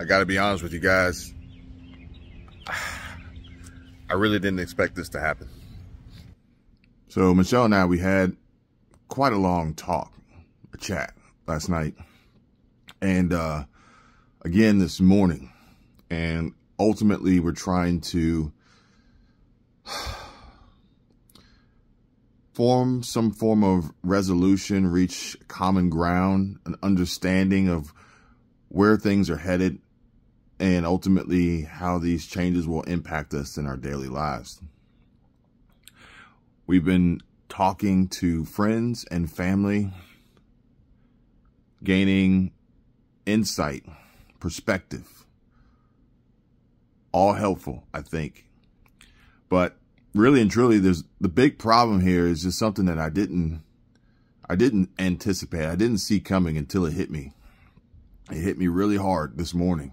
I gotta be honest with you guys. I really didn't expect this to happen. So Michelle and I, we had quite a long talk, a chat last night. And again this morning. And ultimately we're trying to form some form of resolution, reach common ground, an understanding of where things are headed, and ultimately how these changes will impact us in our daily lives. We've been talking to friends and family, gaining insight, perspective, all helpful, I think. But really and truly, the big problem here is just something that I didn't anticipate. I didn't see coming until it hit me. It hit me really hard this morning.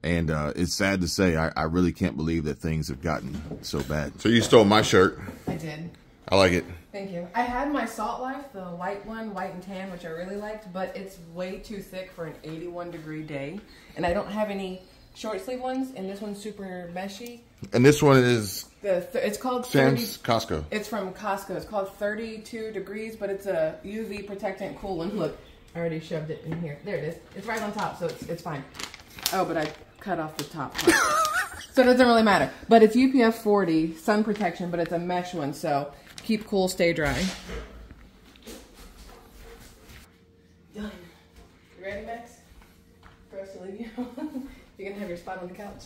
And it's sad to say, I really can't believe that things have gotten so bad. So you stole my shirt. I did. I like it. Thank you. I had my Salt Life, the white one, white and tan, which I really liked, but it's way too thick for an 81-degree day. And I don't have any short sleeve ones, and this one's super meshy. And this one is it's called Sam's Costco. It's from Costco. It's called 32 degrees, but it's a UV protectant coolant. Look, I already shoved it in here. There it is. It's right on top, so it's fine. Oh, but I cut off the top part. So it doesn't really matter. But it's UPF 40, sun protection, but it's a mesh one, so keep cool, stay dry. Done. You ready, Max? For us to leave you? You're gonna have your spot on the couch.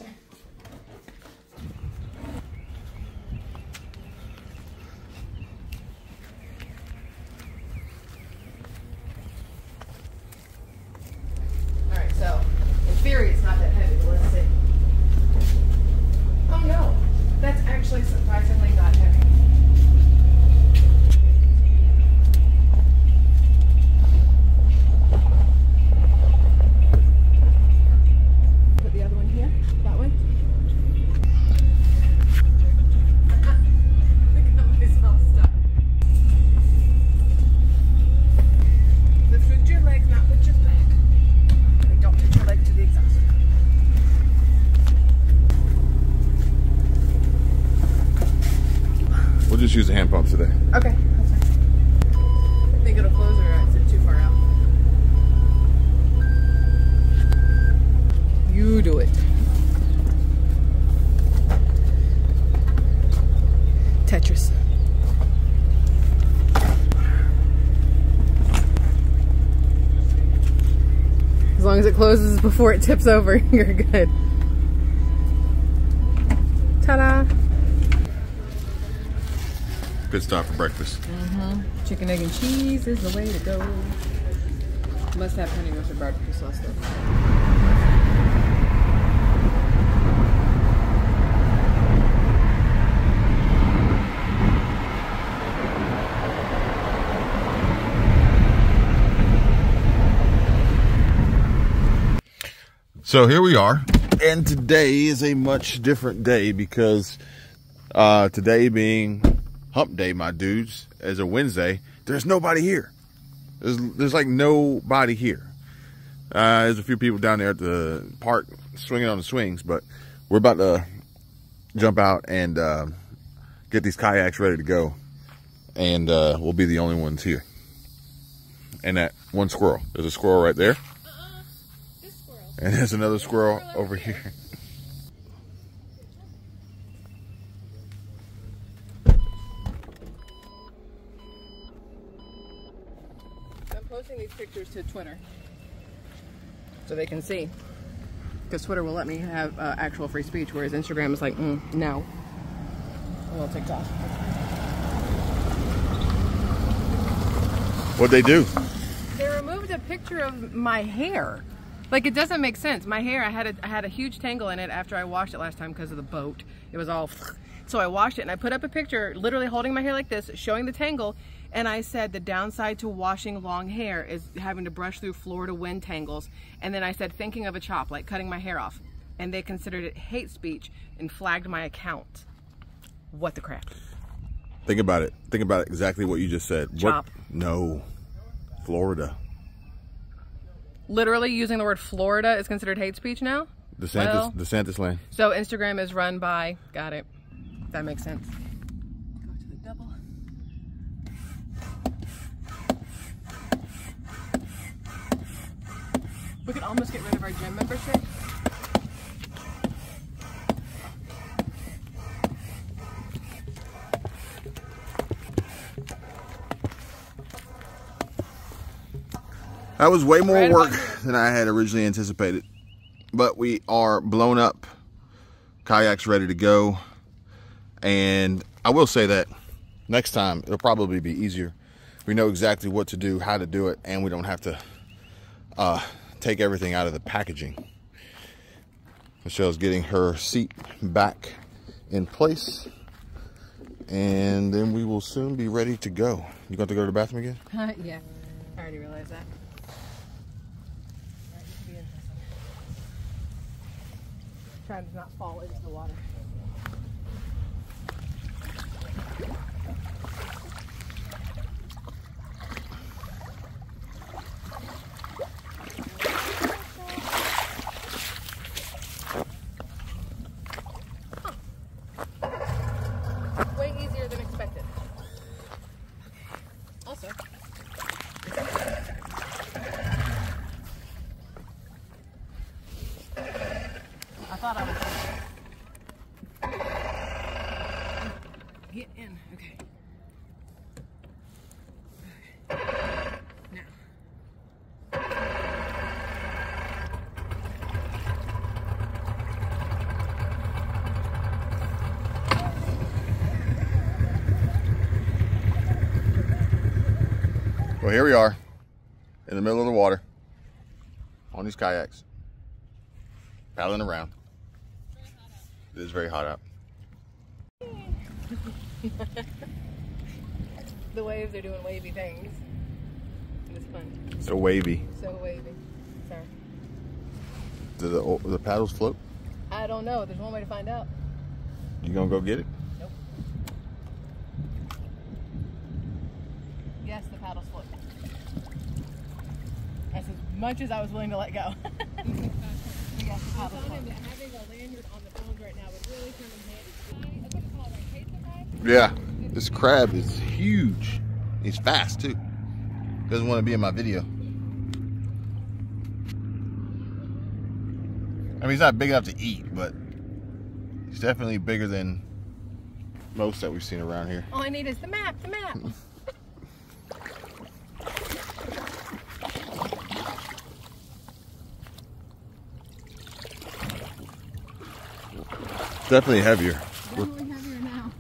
Alright, so in theory it's not that heavy, but let's see. Oh no, that's actually surprisingly not heavy. Put the other one here, that way. I got myself stuck. Lift with your legs, not with your back. Like, don't touch your leg to the exhaust. We'll just use the hand pumps today. Okay, that's fine. I think it'll close or is it too far out? You do it. Tetris. As long as it closes before it tips over, you're good. Ta-da! Good stop for breakfast. Chicken, egg, and cheese is the way to go. Must have honey roasted barbecue sauce though. So here we are, and today is a much different day because today being hump day, my dudes, as a Wednesday, there's nobody here. There's like nobody here. There's a few people down there at the park swinging on the swings, but we're about to jump out and get these kayaks ready to go, and we'll be the only ones here. And that one squirrel, there's a squirrel right there. And there's another squirrel over here. I'm posting these pictures to Twitter so they can see. Because Twitter will let me have actual free speech, whereas Instagram is like, no. Well, TikTok. What'd they do? They removed a picture of my hair. Like, it doesn't make sense. My hair, I had a huge tangle in it after I washed it last time because of the boat. It was all, so I washed it and I put up a picture literally holding my hair like this, showing the tangle, and I said the downside to washing long hair is having to brush through Florida wind tangles. And then I said thinking of a chop, like cutting my hair off. And they considered it hate speech and flagged my account. What the crap? Think about it. Think about exactly what you just said. Chop. No. Florida. literally using the word Florida is considered hate speech now? DeSantis land. So Instagram is run by, got it. That makes sense. Go to the double. We could almost get rid of our gym membership. That was way more work than I had originally anticipated. But we are blown up, kayaks ready to go. And I will say that next time it'll probably be easier. We know exactly what to do, how to do it, and we don't have to take everything out of the packaging. Michelle's getting her seat back in place. And then we will soon be ready to go. You going to go to the bathroom again? Yeah, I already realized that. Trying to not fall into the water. Way easier than expected. Also, I thought I was get in. Okay. Now. Well, here we are in the middle of the water on these kayaks, paddling around. It is very hot out. The waves are doing wavy things. It's fun. So wavy. So wavy. Sorry. Do the paddles float? I don't know. There's one way to find out. You gonna go get it? Nope. Yes, the paddles float. That's as much as I was willing to let go. Yes, the paddles float. Having a lanyard on the bones right now would really come in handy. I couldn't call it like case of Yeah. This crab is huge. He's fast too. Doesn't want to be in my video. I mean, he's not big enough to eat, but he's definitely bigger than most that we've seen around here. All I need is the map, the map. Definitely heavier. Definitely heavier now.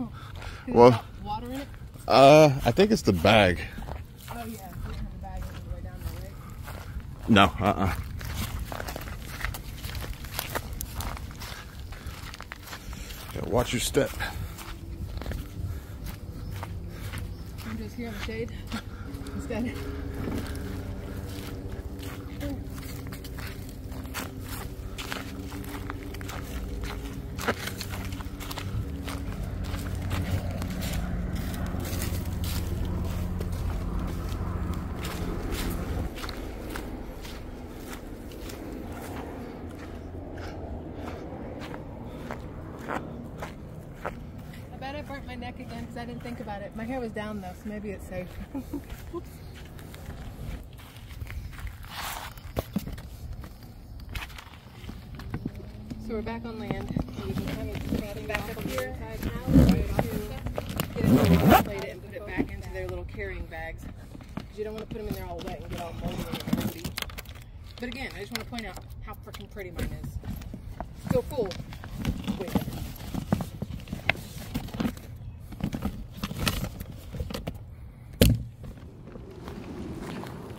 Well, Water in it? I think it's the bag. Oh yeah, you don't have a bag all the way down the lake. No, Yeah, watch your step. I'm just here in the shade instead. I burnt my neck again because I didn't think about it. My hair was down though, so maybe it's safe. Oops. So we're back on land. We can kind of back up here. Get it, plate it, and put it back into their little carrying bags. Because you don't want to put them in there all wet and get all moldy and dirty. But again, I just want to point out how freaking pretty mine is. Still full. Way better.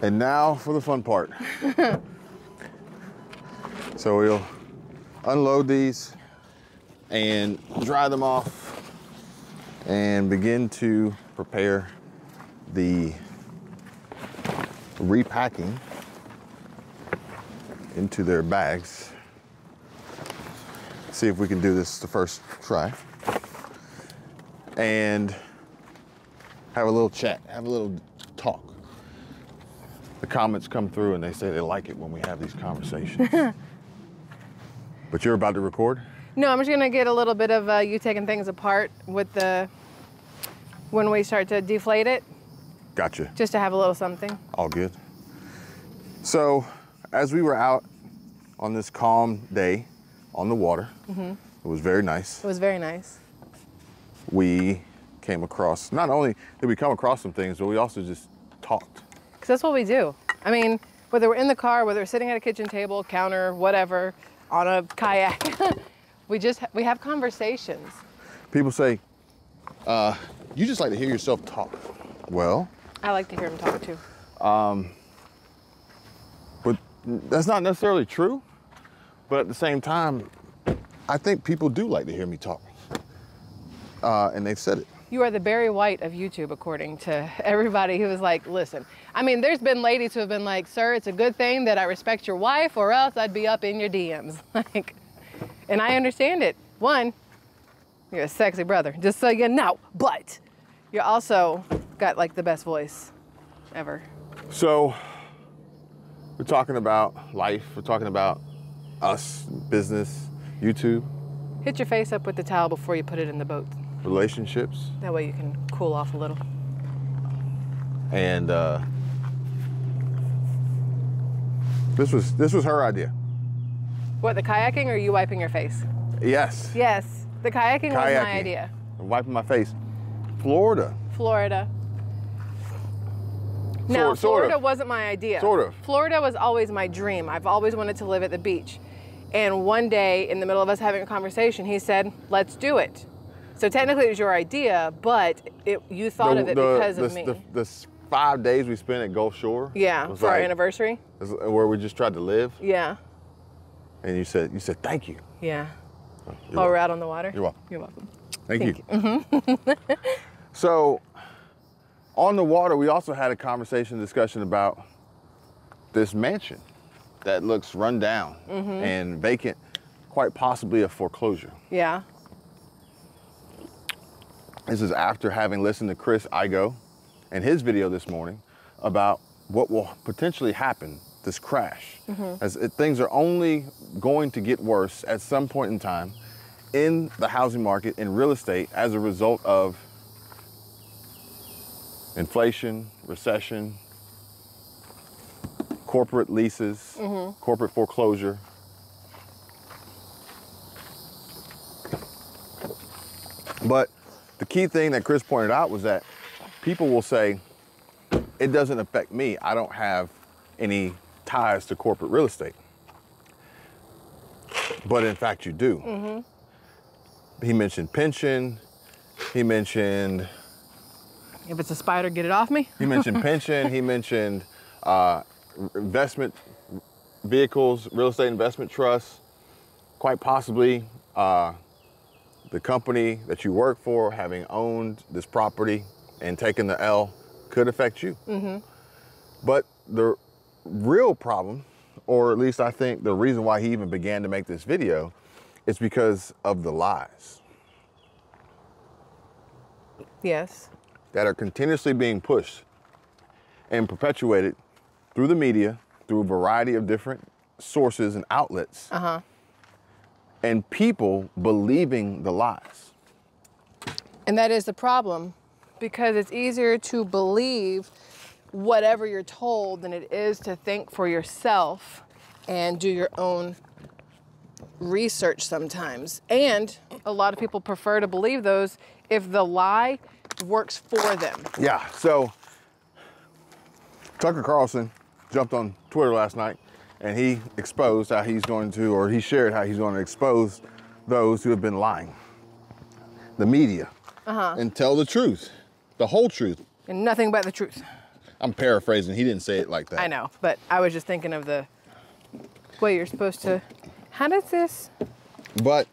And now for the fun part. So we'll unload these and dry them off and begin to prepare the repacking into their bags. See if we can do this the first try. And have a little chat, have a little talk. the comments come through and they say they like it when we have these conversations. But you're about to record? No, I'm just gonna get a little bit of you taking things apart with when we start to deflate it. Gotcha. Just to have a little something. All good. So, as we were out on this calm day on the water, it was very nice. It was very nice. We came across, not only did we come across some things, but we also just talked. Because that's what we do. I mean, whether we're in the car, whether we're sitting at a kitchen table, counter, whatever, on a kayak, we have conversations. People say, you just like to hear yourself talk. Well, I like to hear them talk too. But that's not necessarily true. But at the same time, I think people do like to hear me talk. And they've said it. You are the Barry White of YouTube, according to everybody who was like, listen. I mean, there's been ladies who have been like, sir, it's a good thing that I respect your wife or else I'd be up in your DMs. Like, and I understand it. One, you're a sexy brother, just so you know. But you also got like the best voice ever. So we're talking about life. We're talking about us, business, YouTube. Hit your face up with the towel before you put it in the boat. Relationships. That way you can cool off a little. And this was her idea. What, the kayaking or you wiping your face? Yes. Yes, the kayaking was my idea. I'm wiping my face. Florida. Florida. Now, Sort Florida of. wasn't my idea. Sort of. Florida was always my dream. I've always wanted to live at the beach. And one day, in the middle of us having a conversation, he said, let's do it. So technically it was your idea, but you thought of it because of me. The 5 days we spent at Gulf Shore. Yeah, was for our like- anniversary. where we just tried to live. Yeah, And you said thank you. yeah. You're While we're out on the water. You're welcome. You're welcome. Thank you. So, on the water, we also had a discussion about this mansion that looks run down and vacant, quite possibly a foreclosure. Yeah. This is after having listened to Chris Igo and his video this morning about what will potentially happen, this crash. As things are only going to get worse at some point in time in the housing market, in real estate, as a result of inflation, recession, corporate leases, corporate foreclosure. But the key thing that Chris pointed out was that people will say, it doesn't affect me. I don't have any ties to corporate real estate. But in fact, you do. He mentioned pension. He mentioned... If it's a spider, get it off me. He mentioned pension. He mentioned investment vehicles, real estate investment trusts, quite possibly the company that you work for having owned this property and taken the L could affect you. But the real problem, or at least I think the reason why he even began to make this video, is because of the lies Yes. that are continuously being pushed and perpetuated through the media, through a variety of different sources and outlets, and people believing the lies. And that is the problem, because it's easier to believe whatever you're told than it is to think for yourself and do your own research sometimes. And a lot of people prefer to believe those if the lie works for them. Yeah, so Tucker Carlson jumped on Twitter last night and he exposed how he's going to, or he shared how he's going to expose those who have been lying. The media. And tell the truth, the whole truth. And nothing but the truth. I'm paraphrasing, he didn't say it like that. I know, but I was just thinking of the way you're supposed to, how does this? But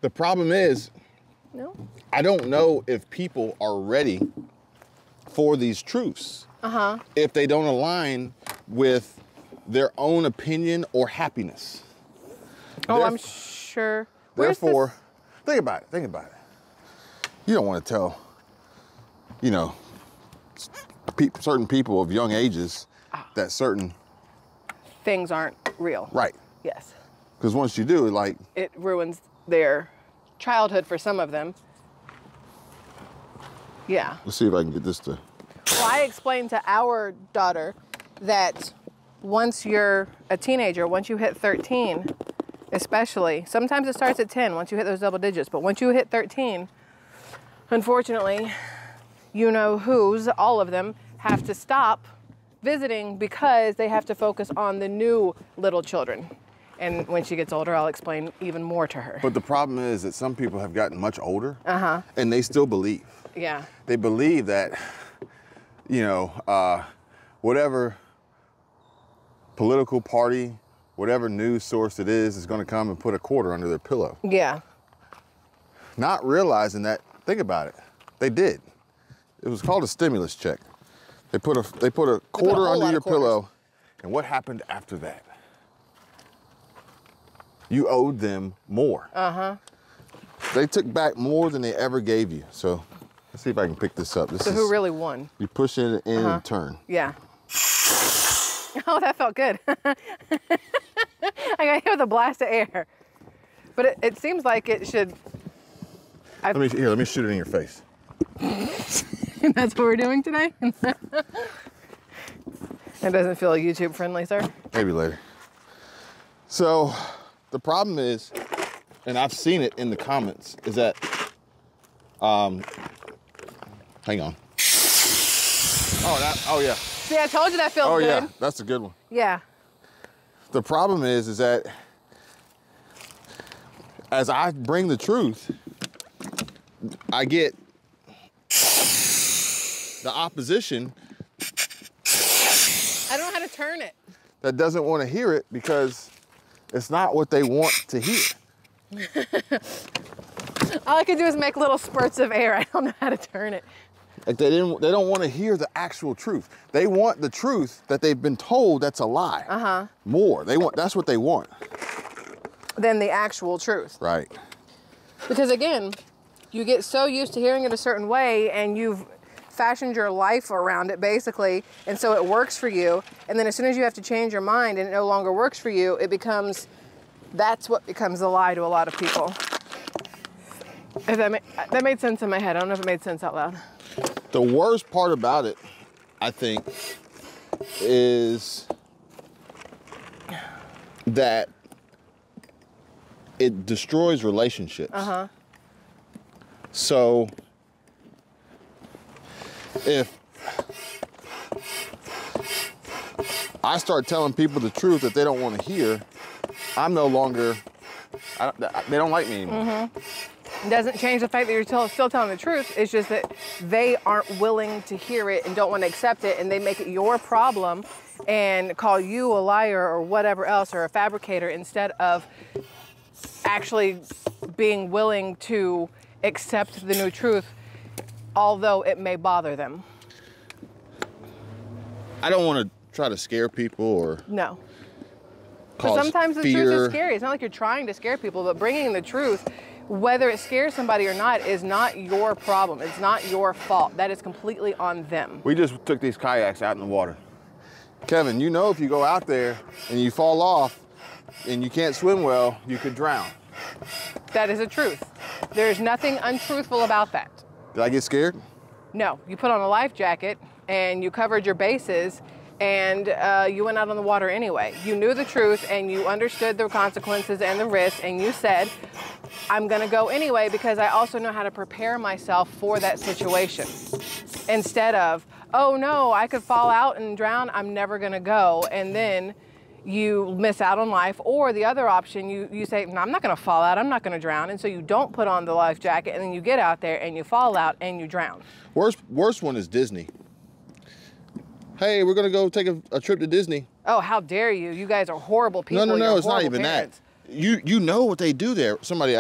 the problem is, No? I don't know if people are ready for these truths. If they don't align with their own opinion or happiness. Oh, I'm sure. Where's Therefore, think about it. You don't want to tell, you know, certain people of young ages that certain Things aren't real. right. Yes. Because once you do, like, It ruins their childhood for some of them. Yeah. let's see if I can get this to. Well, I explained to our daughter that once you're a teenager, once you hit 13, especially, sometimes it starts at 10 once you hit those double digits, but once you hit 13, unfortunately, you know who's, all of them, have to stop visiting because they have to focus on the new little children. And when she gets older, I'll explain even more to her. But the problem is that some people have gotten much older, and they still believe. Yeah. They believe that, you know, whatever political party, whatever news source it is going to come and put a quarter under their pillow. Yeah. Not realizing that, think about it, they did. It was called a stimulus check. They put a quarter whole under lot your of quarters. pillow, and what happened after that? You owed them more. They took back more than they ever gave you. So let's see if I can pick this up. This So is, who really won? you push it in and turn. Yeah. Oh, that felt good. I got hit with a blast of air. But it seems like it should. Let me shoot it in your face. That's what we're doing today? It doesn't feel YouTube friendly, sir. Maybe later. So the problem is, and I've seen it in the comments, is that, hang on. Oh yeah. See, I told you that feels Oh good. yeah, that's a good one. Yeah. The problem is that as I bring the truth, I get the opposition I don't know how to turn it. that doesn't want to hear it because it's not what they want to hear. All I can do is make little spurts of air. I don't know how to turn it. Like they don't want to hear the actual truth. They want the truth that they've been told that's a lie. More. That's what they want. Than the actual truth. Right. Because again, you get so used to hearing it a certain way and you've fashioned your life around it basically, and so it works for you, and then as soon as you have to change your mind and it no longer works for you, that's what becomes a lie to a lot of people. If that made sense in my head. I don't know if it made sense out loud. The worst part about it, I think, is that it destroys relationships. So if I start telling people the truth that they don't want to hear, I'm no longer, they don't like me anymore. It doesn't change the fact that you're still telling the truth. It's just that they aren't willing to hear it and don't want to accept it, and they make it your problem and call you a liar or whatever else, or a fabricator, instead of actually being willing to accept the new truth, although it may bother them. I don't want to try to scare people or No. cause But sometimes the fear. truth is scary. It's not like you're trying to scare people, but bringing the truth, whether it scares somebody or not, is not your problem. It's not your fault. That is completely on them. We just took these kayaks out in the water. Kevin, you know if you go out there and you fall off and you can't swim well, you could drown. That is a truth. There's nothing untruthful about that. Did I get scared? No, you put on a life jacket and you covered your bases and you went out on the water anyway. You knew the truth and you understood the consequences and the risks, and you said, I'm gonna go anyway because I also know how to prepare myself for that situation. Instead of, oh no, I could fall out and drown, I'm never gonna go. And then you miss out on life. Or the other option, you say, no, I'm not gonna fall out, I'm not gonna drown. And so you don't put on the life jacket, and then you get out there and you fall out and you drown. Worst one is Disney. Hey, we're gonna go take a trip to Disney. Oh, how dare you. You guys are horrible people. No, You're it's not horrible even parents. that. You know what they do there. Somebody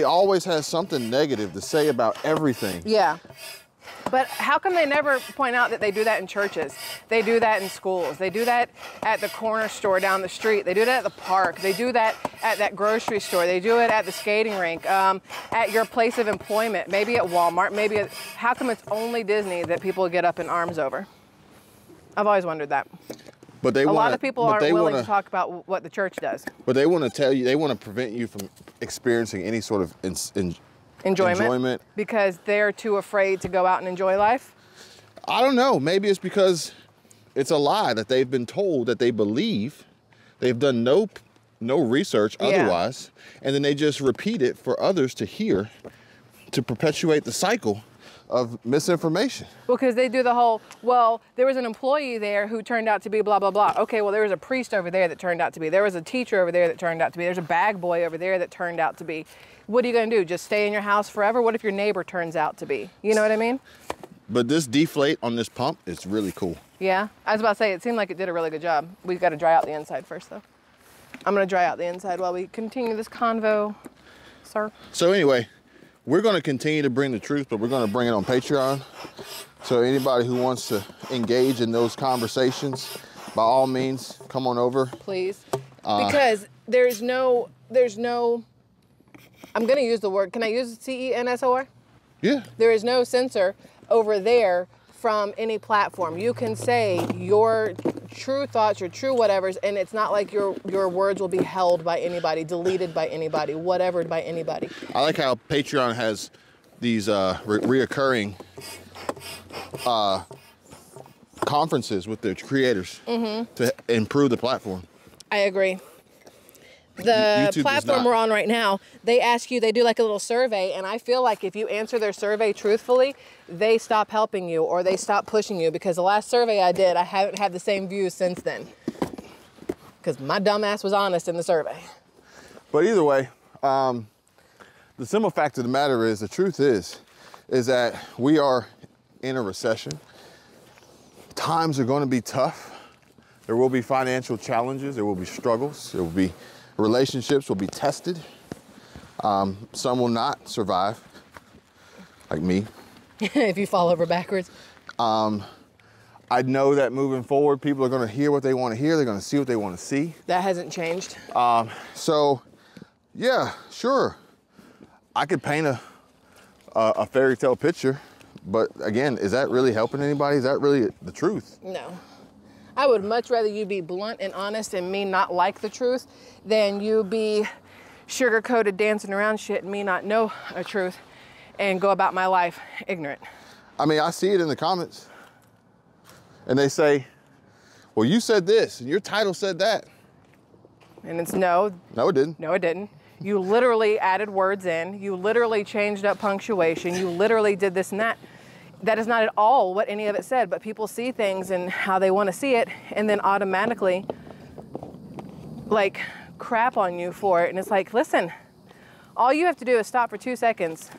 always has something negative to say about everything. Yeah. But how come they never point out that they do that in churches? They do that in schools. They do that at the corner store down the street. They do that at the park. They do that at that grocery store. They do it at the skating rink, at your place of employment, maybe at Walmart, how come it's only Disney that people get up in arms over? I've always wondered that. But they A want lot of people aren't willing to talk about what the church does. But they want to tell you, they want to prevent you from experiencing any sort of enjoyment because they're too afraid to go out and enjoy life. I don't know. Maybe it's because it's a lie that they've been told, that they believe. They've done no research otherwise, and then they just repeat it for others to hear, to perpetuate the cycle of misinformation. Well, because they do the whole, well, there was an employee there who turned out to be blah, blah, blah. Okay, well, there was a priest over there that turned out to be. There was a teacher over there that turned out to be. There's a bag boy over there that turned out to be. What are you going to do? Just stay in your house forever? What if your neighbor turns out to be? You know what I mean? But this deflate on this pump is really cool. Yeah, I was about to say, it seemed like it did a really good job. We've got to dry out the inside first, though. I'm going to dry out the inside while we continue this convo, sir. So anyway, we're going to continue to bring the truth, but we're going to bring it on Patreon. So anybody who wants to engage in those conversations, by all means, come on over. Please. Because there's no, I'm going to use the word, can I use CENSOR? Yeah. There is no censor over there from any platform. You can say your true thoughts, your true whatevers, and it's not like your words will be held by anybody, deleted by anybody, whatever by anybody. I like how Patreon has these reoccurring conferences with their creators to improve the platform. I agree. The YouTube platform we're on right now, they ask you, they do like a little survey, and I feel like if you answer their survey truthfully, they stop helping you or they stop pushing you, because the last survey I did, I haven't had the same views since then. Because my dumb ass was honest in the survey. But either way, the simple fact of the matter is, the truth is that we are in a recession. Times are going to be tough. There will be financial challenges. There will be struggles. There will be relationships will be tested. Some will not survive, like me. If you fall over backwards. I know that moving forward, people are going to hear what they want to hear. They're going to see what they want to see. That hasn't changed. So, yeah, sure. I could paint a fairy tale picture, but again, is that really helping anybody? Is that really the truth? No. I would much rather you be blunt and honest and me not like the truth than you be sugar-coated dancing around shit and me not know a truth and go about my life ignorant. I mean, I see it in the comments. And they say, well, you said this and your title said that. And it's no. No, it didn't. No, it didn't. You literally added words in. You literally changed up punctuation. You literally did this and that. That is not at all what any of it said, but people see things and how they want to see it and then automatically like crap on you for it. And it's like, listen, all you have to do is stop for 2 seconds,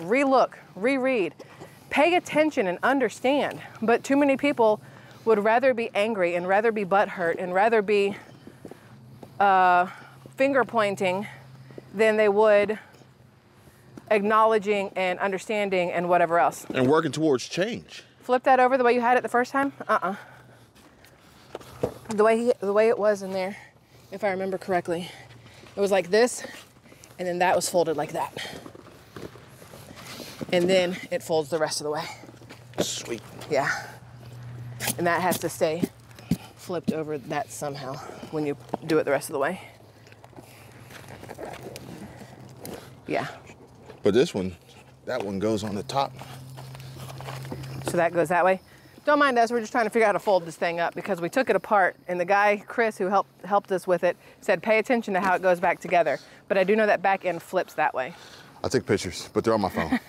relook, reread, pay attention and understand. But too many people would rather be angry and rather be butthurt and rather be finger pointing than they would acknowledging and understanding and whatever else. And working towards change. Flip that over the way you had it the first time? The way it was in there, if I remember correctly. It was like this, and then that was folded like that. And then it folds the rest of the way. Sweet. Yeah. And that has to stay flipped over that somehow when you do it the rest of the way. Yeah. But this one, that one goes on the top. So that goes that way. Don't mind us, we're just trying to figure out how to fold this thing up because we took it apart and the guy, Chris, who helped us with it, said pay attention to how it goes back together. But I do know that back end flips that way. I take pictures, but they're on my phone.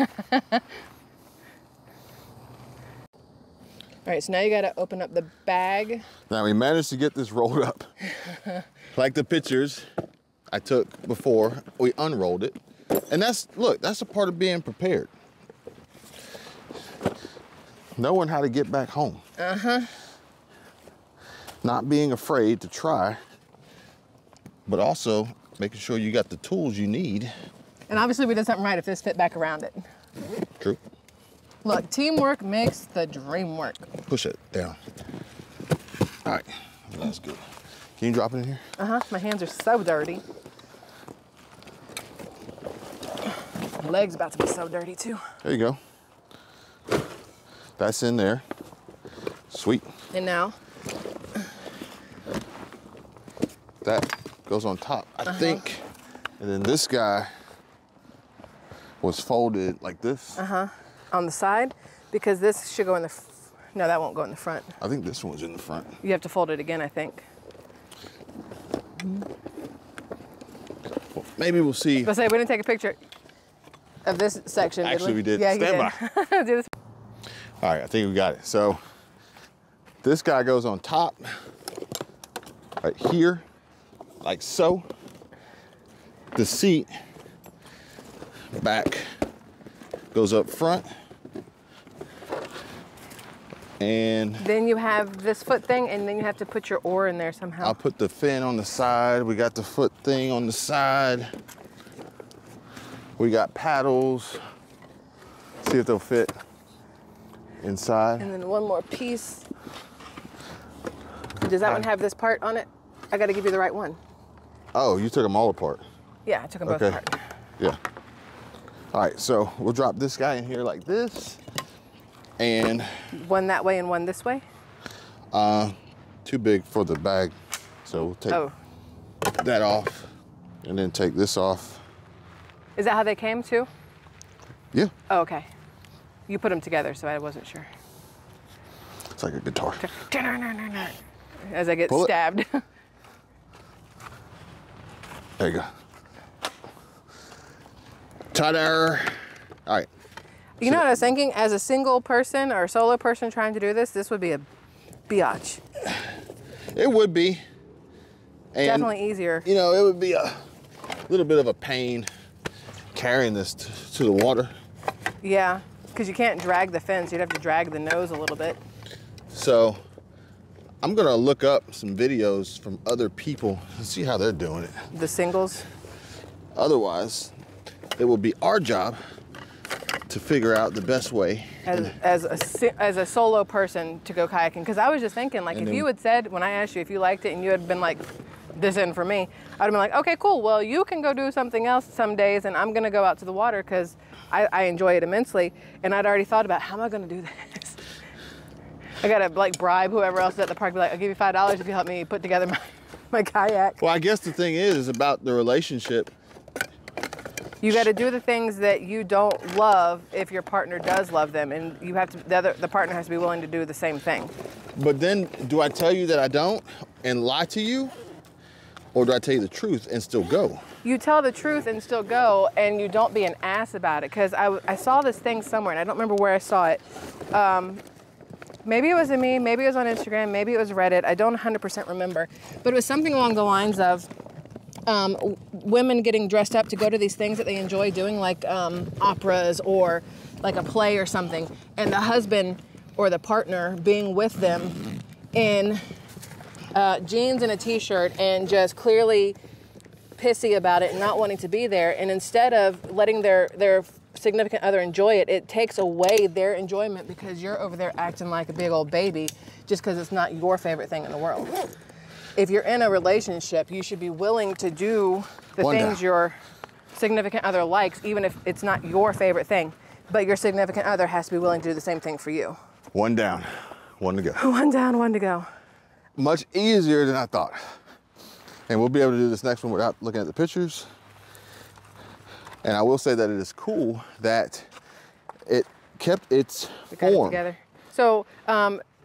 All right, so now you gotta open up the bag. Now we managed to get this rolled up. Like the pictures I took before, we unrolled it. And that's a part of being prepared. Knowing how to get back home. Not being afraid to try, but also making sure you got the tools you need. And obviously we did something right if this fit back around it. True. Look, teamwork makes the dream work. Push it down. All right, that's good. Can you drop it in here? My hands are so dirty. My leg's about to be so dirty too. There you go. That's in there. Sweet. And now? That goes on top, I think. And then this guy was folded like this. On the side? Because this should go in the, no, that won't go in the front. I think this one's in the front. You have to fold it again, I think. Well, maybe we'll see. But say we didn't take a picture of this section. Actually, we did. Yeah, Stand by. Do this. All right, I think we got it. So this guy goes on top, right here, like so. The seat back goes up front. And then you have this foot thing, and then you have to put your oar in there somehow. I'll put the fin on the side. We got the foot thing on the side. We got paddles. See if they'll fit inside. And then one more piece. Does that one have this part on it? I got to give you the right one. Oh, you took them all apart. Yeah, I took them both Okay. apart. Yeah. All right, so we'll drop this guy in here like this. And One that way and one this way? too big for the bag. So we'll take that off and then take this off. Is that how they came too? Yeah, Oh, okay. You put them together, so I wasn't sure. it's like a guitar. As I get Pull it. stabbed. There you go. Ta-da! All right. You know what I was thinking? As a single person or a solo person trying to do this would be a biatch. It would be. And, Definitely easier. You know, it would be a little bit of a pain carrying this to the water. Yeah, because you can't drag the fence. You'd have to drag the nose a little bit. So I'm gonna look up some videos from other people and see how they're doing it. The singles. Otherwise, it will be our job to figure out the best way. As a solo person to go kayaking. Because I was just thinking, like, if you had said, when I asked you if you liked it and you had been like, this isn't for me, I'd have been like, okay, cool. Well, you can go do something else some days and I'm going to go out to the water because I enjoy it immensely. And I'd already thought about, how am I going to do this? I got to like bribe whoever else is at the park, be like, I'll give you $5 if you help me put together my kayak. Well, I guess the thing is about the relationship. You got to do the things that you don't love if your partner does love them, and you have to. The partner has to be willing to do the same thing. But then, do I tell you that I don't and lie to you, or do I tell you the truth and still go? You tell the truth and still go, and you don't be an ass about it. Because I saw this thing somewhere, and I don't remember where I saw it. Maybe it was in me, maybe it was on Instagram, maybe it was Reddit. I don't 100% remember, but it was something along the lines of. Women getting dressed up to go to these things that they enjoy doing, like operas or like a play or something, and the husband or the partner being with them in jeans and a t-shirt and just clearly pissy about it and not wanting to be there, and instead of letting their significant other enjoy it, it takes away their enjoyment because you're over there acting like a big old baby just because it's not your favorite thing in the world. If you're in a relationship, you should be willing to do the things your significant other likes, even if it's not your favorite thing. But your significant other has to be willing to do the same thing for you. One down, one to go. One down, one to go. Much easier than I thought. And we'll be able to do this next one without looking at the pictures. And I will say that it is cool that it kept its form. Together. So,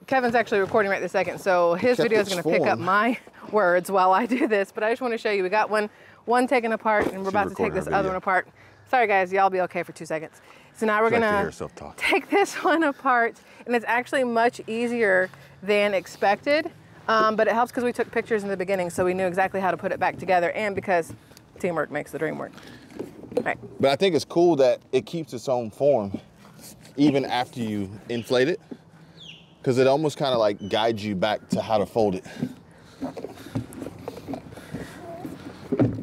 Kevin's actually recording right this second, so his video is going to pick up my words while I do this, but I just want to show you, we got one taken apart, and we're about to take this other one apart. Sorry guys, y'all be okay for 2 seconds. So now we're going to take this one apart, and it's actually much easier than expected, but it helps because we took pictures in the beginning, so we knew exactly how to put it back together, and because teamwork makes the dream work. All right. But I think it's cool that it keeps its own form even after you inflate it. Because it almost kind of like guides you back to how to fold it.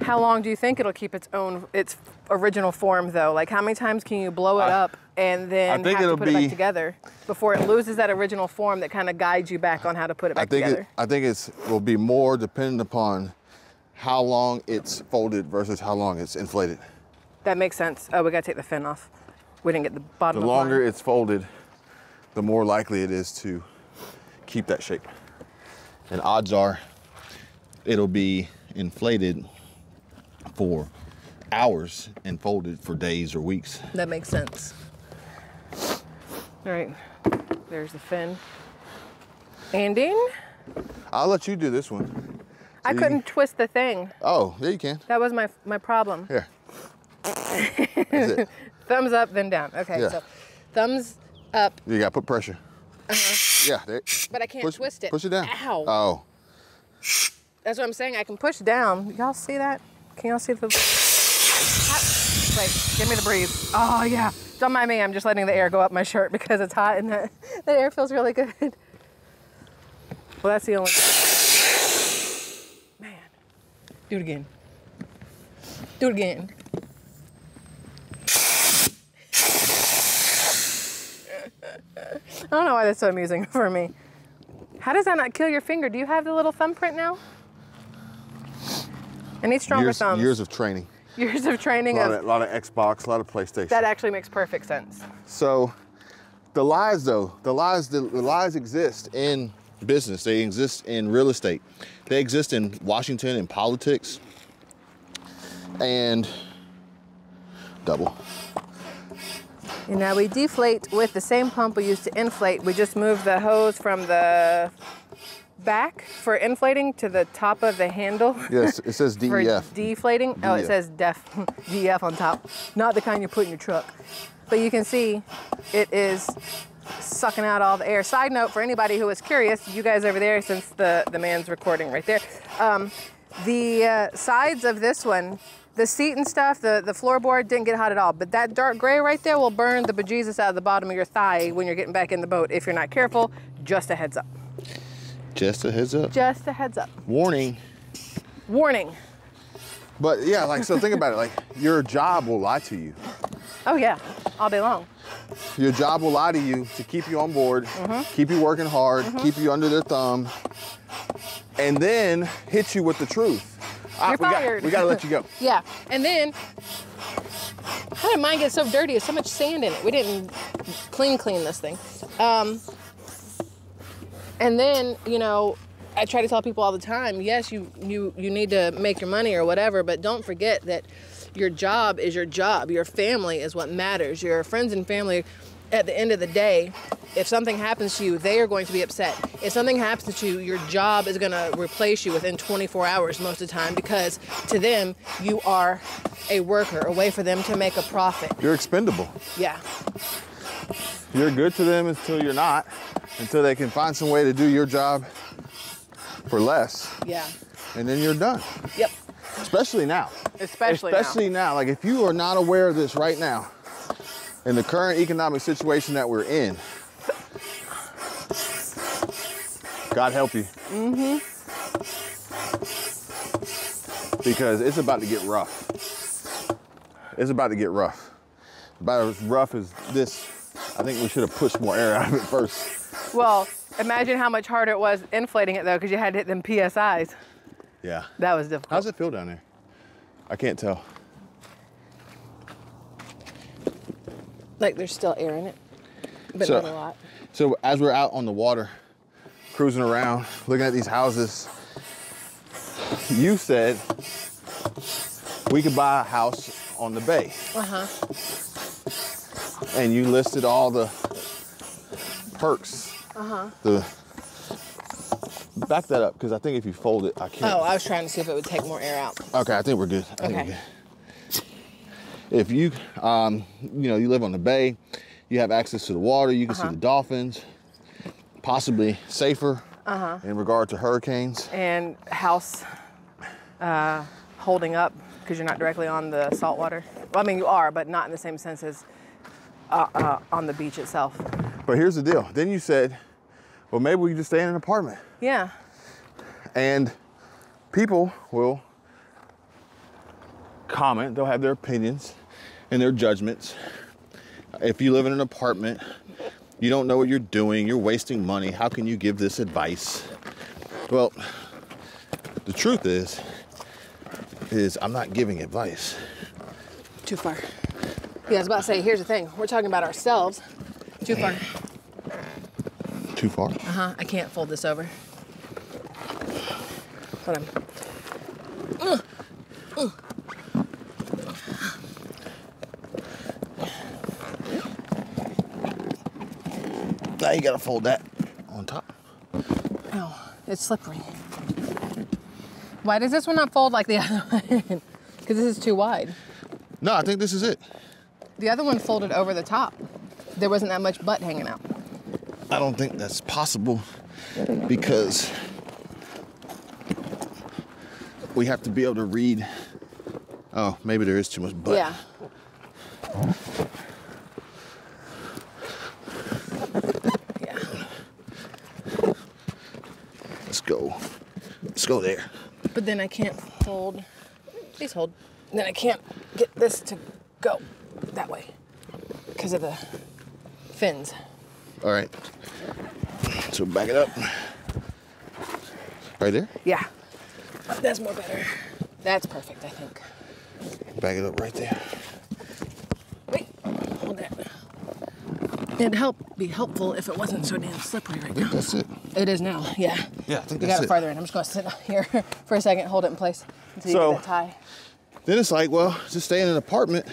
How long do you think it'll keep its original form though? Like how many times can you blow it up and then have to put it back together before it loses that original form that kind of guides you back on how to put it back together? I think it will be more dependent upon how long it's folded versus how long it's inflated. That makes sense. Oh, we got to take the fin off. We didn't get the bottom. The longer it's folded, the more likely it is to keep that shape. And odds are it'll be inflated for hours and folded for days or weeks. That makes sense. All right, there's the fin. Ending. I'll let you do this one. I couldn't twist the thing. Oh, there you can. That was my problem. Here. That's it. Thumbs up, then down. Okay, Yeah. so thumbs up. You gotta put pressure. Yeah, there. But I can't twist it. Push it down. Ow. Oh. That's what I'm saying. I can push down. Y'all see that? Can y'all see the... Wait, give me the breathe. Oh, yeah. Don't mind me. I'm just letting the air go up my shirt because it's hot and the air feels really good. Well, that's the only... Man. Do it again. Do it again. I don't know why that's so amusing for me. How does that not kill your finger? Do you have the little thumbprint now? I need stronger thumbs. Years of training. Years of training. A lot of Xbox, a lot of PlayStation. That actually makes perfect sense. So the lies though, the lies exist in business. They exist in real estate. They exist in Washington in politics. And double. And now we deflate with the same pump we used to inflate. We just move the hose from the back for inflating to the top of the handle. Yes, it says For DEF. deflating. DEF. Oh, it says DEF on top. Not the kind you put in your truck. But you can see it is sucking out all the air. Side note for anybody who is curious, you guys over there, since the man's recording right there, the sides of this one, the seat and stuff, the floorboard didn't get hot at all. But that dark gray right there will burn the bejesus out of the bottom of your thigh when you're getting back in the boat. If you're not careful, just a heads up. Just a heads up. Just a heads up. Warning. Warning. But yeah, like, so think about it. Like, your job will lie to you. Oh yeah, all day long. Your job will lie to you to keep you on board, keep you working hard, keep you under their thumb, and then hit you with the truth. You're fired. We gotta let you go. Yeah, and then, how did mine get so dirty? There's so much sand in it. We didn't clean this thing. And then, you know, I try to tell people all the time, yes, you need to make your money or whatever, but don't forget that your job is your job. Your family is what matters. Your friends and family, at the end of the day, if something happens to you, they are going to be upset. If something happens to you, your job is going to replace you within 24 hours most of the time, because to them, you are a worker, a way for them to make a profit. You're expendable. Yeah. You're good to them until you're not, until they can find some way to do your job for less. Yeah. And then you're done. Yep. Especially now. Especially now. Like, if you are not aware of this right now, in the current economic situation that we're in, God help you. Because it's about to get rough. It's about to get rough. About as rough as this. I think we should have pushed more air out of it first. Well, imagine how much harder it was inflating it, though, because you had to hit them PSIs. Yeah. That was difficult. How's it feel down there? I can't tell. Like there's still air in it, but not a lot. So as we're out on the water, cruising around, looking at these houses, you said we could buy a house on the bay. And you listed all the perks. Back that up, because I think if you fold it, I can't. Oh, I was trying to see if it would take more air out. Okay, I think we're good. I think we're good. If you, you live on the bay, you have access to the water, you can see the dolphins, possibly safer in regard to hurricanes. And house holding up, because you're not directly on the salt water. Well, I mean, you are, but not in the same sense as on the beach itself. But here's the deal. Then you said, well, maybe we can just stay in an apartment. Yeah. And people will comment, they'll have their opinions and their judgments. If you live in an apartment, you don't know what you're doing, you're wasting money, how can you give this advice? Well, the truth is I'm not giving advice. Too far. Yeah, I was about to say, here's the thing. We're talking about ourselves. Too far. too far. I can't fold this over. Hold on. Now you gotta fold that on top. Oh, it's slippery. Why does this one not fold like the other one? Because this is too wide. No, I think this is it. The other one folded over the top. There wasn't that much butt hanging out. I don't think that's possible because we have to be able to read. Oh, maybe there is too much butt. Yeah. Yeah. Let's go. Let's go there. But then I can't fold. Please hold. Then I can't get this to go that way because of the fins. All right. So back it up. Right there? Yeah. That's more better. That's perfect, I think. Back it up right there. Wait. Hold that. It'd be helpful if it wasn't so damn slippery right now. That's it. It is now, yeah. Yeah, I think You that's got it it. farther in. I'm just going to sit here for a second, hold it in place until you So- get that tie. Then it's like, well, just stay in an apartment.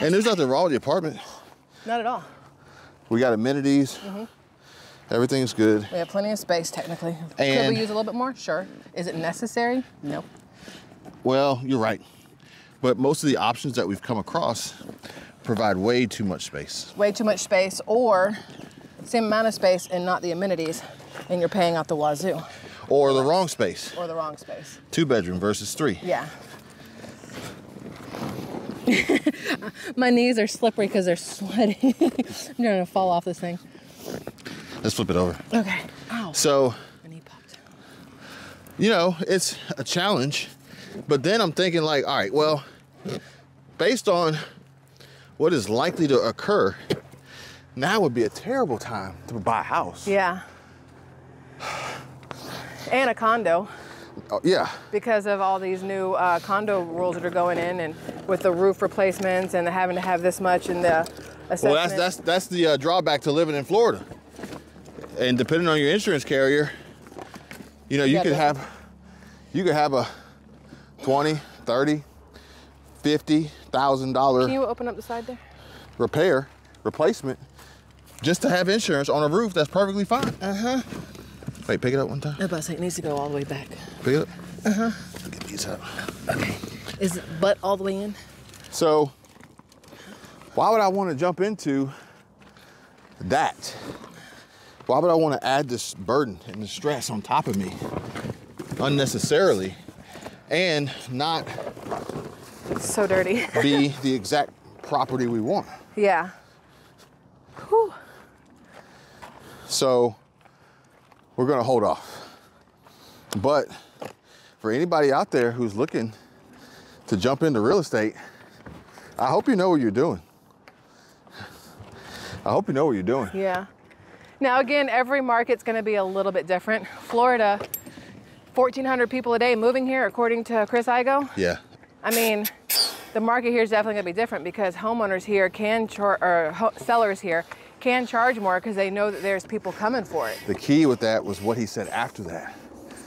And there's nothing wrong with the apartment. Not at all. We got amenities. Everything's good. We have plenty of space, technically. Could And- we use a little bit more? Sure. Is it necessary? No. Well, you're right. But most of the options that we've come across provide way too much space. Way too much space, or same amount of space and not the amenities, and you're paying out the wazoo. Or the wrong space. Or the wrong space. 2-bedroom versus 3. Yeah. My knees are slippery because they're sweaty. I'm trying to fall off this thing. Let's flip it over. Okay. Ow. So, My knee popped. you know, it's a challenge. But then I'm thinking like, all right, well, based on what is likely to occur, now would be a terrible time to buy a house. Yeah. And a condo, Oh, yeah. because of all these new condo rules that are going in, and with the roof replacements and the having to have this much in the assessment. Well, that's the drawback to living in Florida. And depending on your insurance carrier, you know, you could have a $20,000, $30,000, $50,000 Can you open up the side there? replacement just to have insurance on a roof that's perfectly fine. Wait, pick it up one time. No, but it needs to go all the way back. Pick it up. Get these up. Okay. Is it butt all the way in? So, why would I want to jump into that? Why would I want to add this burden and the stress on top of me unnecessarily and not It's so dirty. be the exact property we want? Yeah. Whew. So, we're going to hold off. But for anybody out there who's looking to jump into real estate, I hope you know what you're doing. I hope you know what you're doing. Yeah. Now, again, every market's going to be a little bit different. Florida, 1,400 people a day moving here, according to Chris Igo. Yeah. I mean, the market here is definitely going to be different because homeowners here can sellers here can charge more because they know that there's people coming for it. The key with that was what he said after that.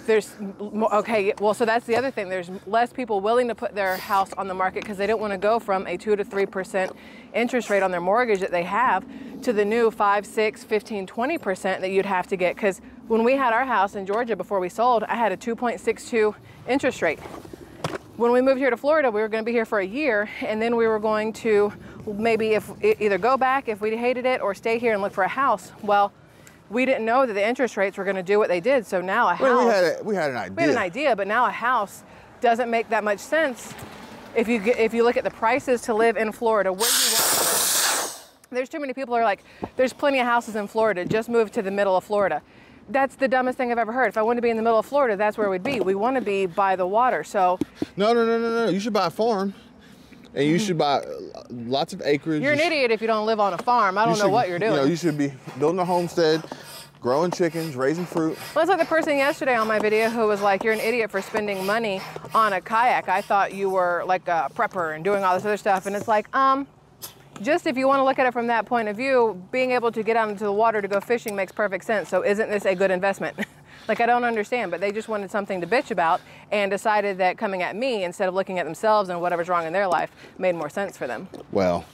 Okay, well, so that's the other thing. There's less people willing to put their house on the market because they don't want to go from a 2 to 3% interest rate on their mortgage that they have to the new 5, 6, 15, 20% that you'd have to get. Because when we had our house in Georgia before we sold, I had a 2.62 interest rate. When we moved here to Florida, we were going to be here for a year, and then we were going to maybe either go back if we hated it or stay here and look for a house. Well, we didn't know that the interest rates were going to do what they did. So now a house. Well, we had an idea. We had an idea, but now a house doesn't make that much sense if you look at the prices to live in Florida. Where you want? There's too many people who are like, there's plenty of houses in Florida. Just move to the middle of Florida. That's the dumbest thing I've ever heard. If I wanted to be in the middle of Florida, that's where we'd be. We want to be by the water. So No. You should buy a farm, and you should buy lots of acreage. you're an idiot if you don't live on a farm. I don't know what you're doing. You know, you should be building a homestead, growing chickens, raising fruit. Well, it's like the person yesterday on my video who was like, you're an idiot for spending money on a kayak. I thought you were like a prepper and doing all this other stuff. And it's like, just if you want to look at it from that point of view, being able to get out into the water to go fishing makes perfect sense. So isn't this a good investment? Like, I don't understand, but they just wanted something to bitch about and decided that coming at me instead of looking at themselves and whatever's wrong in their life made more sense for them. Well,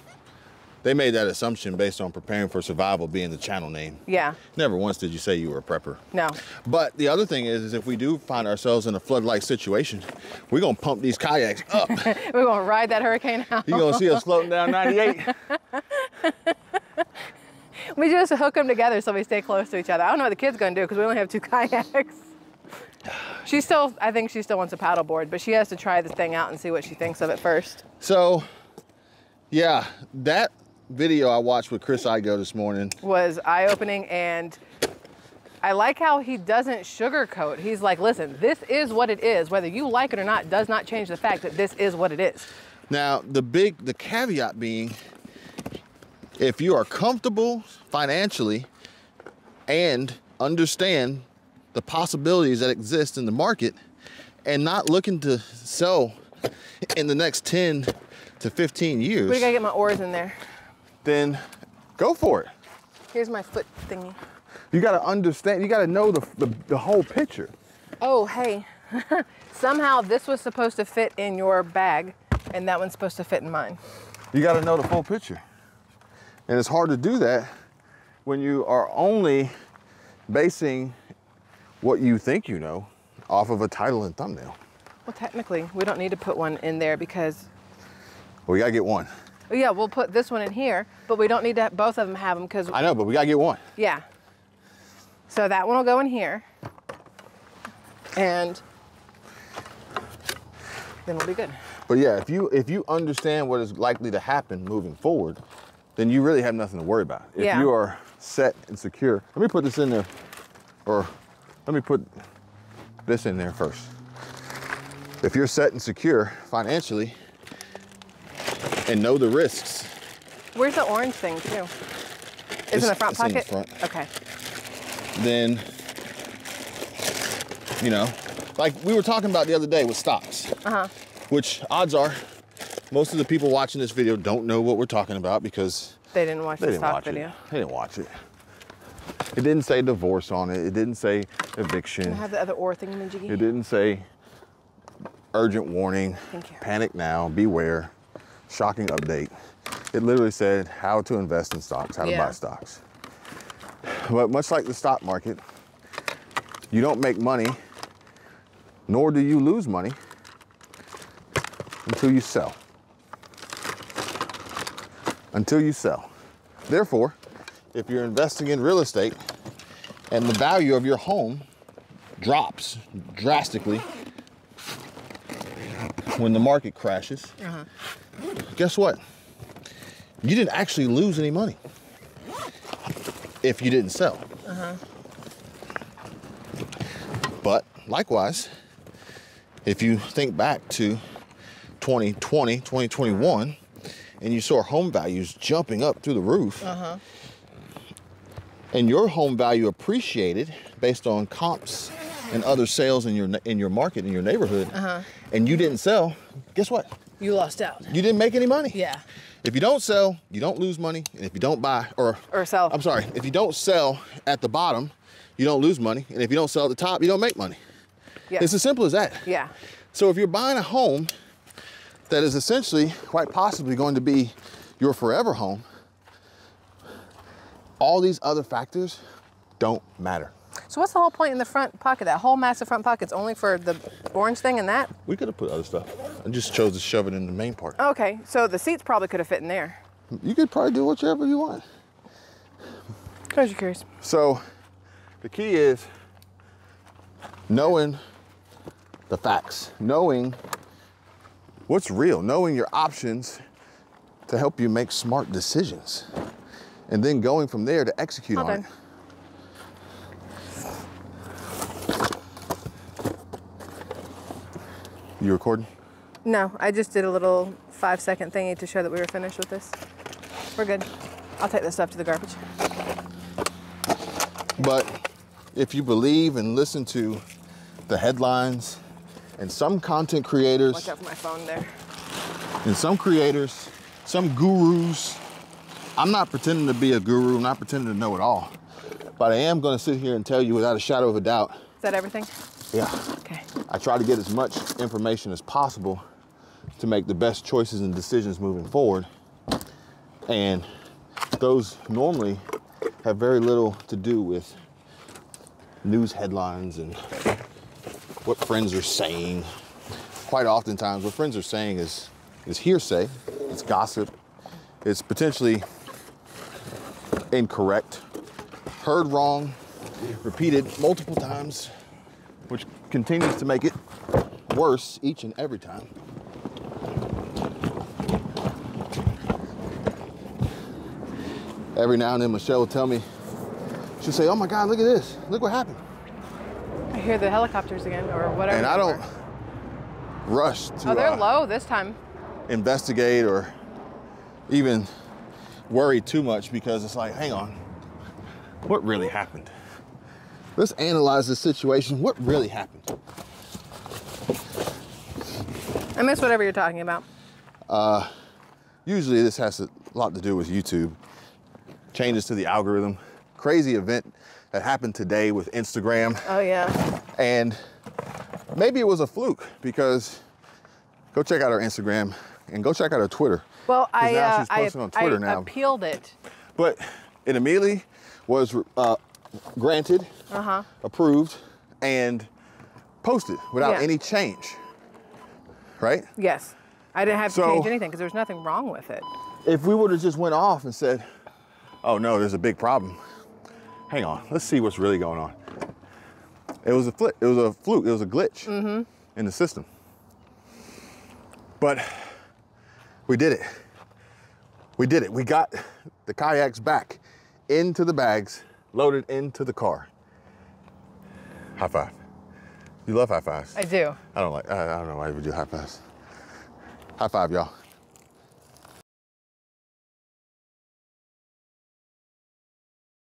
they made that assumption based on preparing for survival being the channel name. Yeah. Never once did you say you were a prepper. No. But the other thing is if we do find ourselves in a flood-like situation, we're going to pump these kayaks up. We're going to ride that hurricane out. You're going to see us floating down 98. We just hook them together so we stay close to each other. I don't know what the kid's going to do because we only have 2 kayaks. I think she still wants a paddleboard, but she has to try this thing out and see what she thinks of it first. So, yeah, that video I watched with Chris Igo this morning was eye-opening, and I like how he doesn't sugarcoat. He's like, listen, this is what it is. Whether you like it or not does not change the fact that this is what it is. Now, the caveat being, if you are comfortable financially and understand the possibilities that exist in the market and not looking to sell in the next 10 to 15 years. We gotta get my oars in there. Then go for it. Here's my foot thingy. You gotta understand, you gotta know the whole picture. Oh, hey. Somehow this was supposed to fit in your bag and that one's supposed to fit in mine. You gotta know the full picture. And it's hard to do that when you are only basing what you think you know off of a title and thumbnail. Well, technically, we don't need to put one in there because... Well, we gotta get one. Yeah, we'll put this one in here, but we don't need to both of them have them because... I know, but we gotta get one. Yeah. So that one will go in here. And then we'll be good. But yeah, if you understand what is likely to happen moving forward, then you really have nothing to worry about. If you are set and secure, let me put this in there, or let me put this in there first. If you're set and secure financially and know the risks. Where's the orange thing too? It's in the front pocket? It's in the front. Okay. Then, you know, like we were talking about the other day with stocks. Uh-huh. Which odds are most of the people watching this video don't know what we're talking about because they didn't watch the stock video. They didn't watch it. It didn't say divorce on it. It didn't say eviction. Can I have the other oar thingamajiggy? It didn't say urgent warning, panic now, beware, shocking update. It literally said how to invest in stocks, how to buy stocks. But much like the stock market, you don't make money, nor do you lose money until you sell. Until you sell. Therefore, if you're investing in real estate and the value of your home drops drastically when the market crashes, guess what? You didn't actually lose any money if you didn't sell. But likewise, if you think back to 2020, 2021, and you saw home values jumping up through the roof, and your home value appreciated based on comps and other sales in your market, in your neighborhood, and you didn't sell, guess what? You lost out. You didn't make any money. Yeah. If you don't sell, you don't lose money. And if you don't buy or sell. I'm sorry, if you don't sell at the bottom, you don't lose money. And if you don't sell at the top, you don't make money. Yeah. It's as simple as that. Yeah. So if you're buying a home that is essentially quite possibly going to be your forever home, all these other factors don't matter. So what's the whole point in the front pocket? That whole massive front pocket's only for the orange thing and that? We could have put other stuff. I just chose to shove it in the main part. Okay, so the seats probably could have fit in there. You could probably do whatever you want. Curious. So the key is knowing the facts, knowing what's real, knowing your options to help you make smart decisions, and then going from there to execute on it. You recording? No, I just did a little 5-second thingy to show that we were finished with this. We're good. I'll take this stuff to the garbage. But if you believe and listen to the headlines and some content creators, watch out for my phone there. And some creators, some gurus I'm not pretending to be a guru. I'm not pretending to know it all. But I am going to sit here and tell you without a shadow of a doubt. Is that everything? Yeah. Okay. I try to get as much information as possible to make the best choices and decisions moving forward. And those normally have very little to do with news headlines and what friends are saying. Quite oftentimes, what friends are saying is hearsay, it's gossip, it's potentially incorrect, heard wrong, repeated multiple times, which continues to make it worse each and every time. Every now and then, Michelle will tell me, she'll say, oh my God, look at this. Look what happened. I hear the helicopters again, or whatever. And I don't rush to they're low this time. investigate or even worry too much, because it's like, hang on, what really happened? Let's analyze this situation. What really happened? I miss whatever you're talking about. Usually this has a lot to do with YouTube. Changes to the algorithm. Crazy event that happened today with Instagram. Oh yeah. And maybe it was a fluke, because go check out our Instagram and go check out our Twitter. Well, Now she's posting on Twitter now. appealed it. But it immediately was granted, approved, and posted without any change. Right? Yes. I didn't have to So- change anything because there was nothing wrong with it. If we would have just went off and said, oh no, there's a big problem. Hang on, let's see what's really going on. It was a fluke, it was a glitch in the system. But we did it. We did it. We got the kayaks back into the bags, loaded into the car. High five. You love high fives. I do. I don't know why you would do high fives. High five, y'all.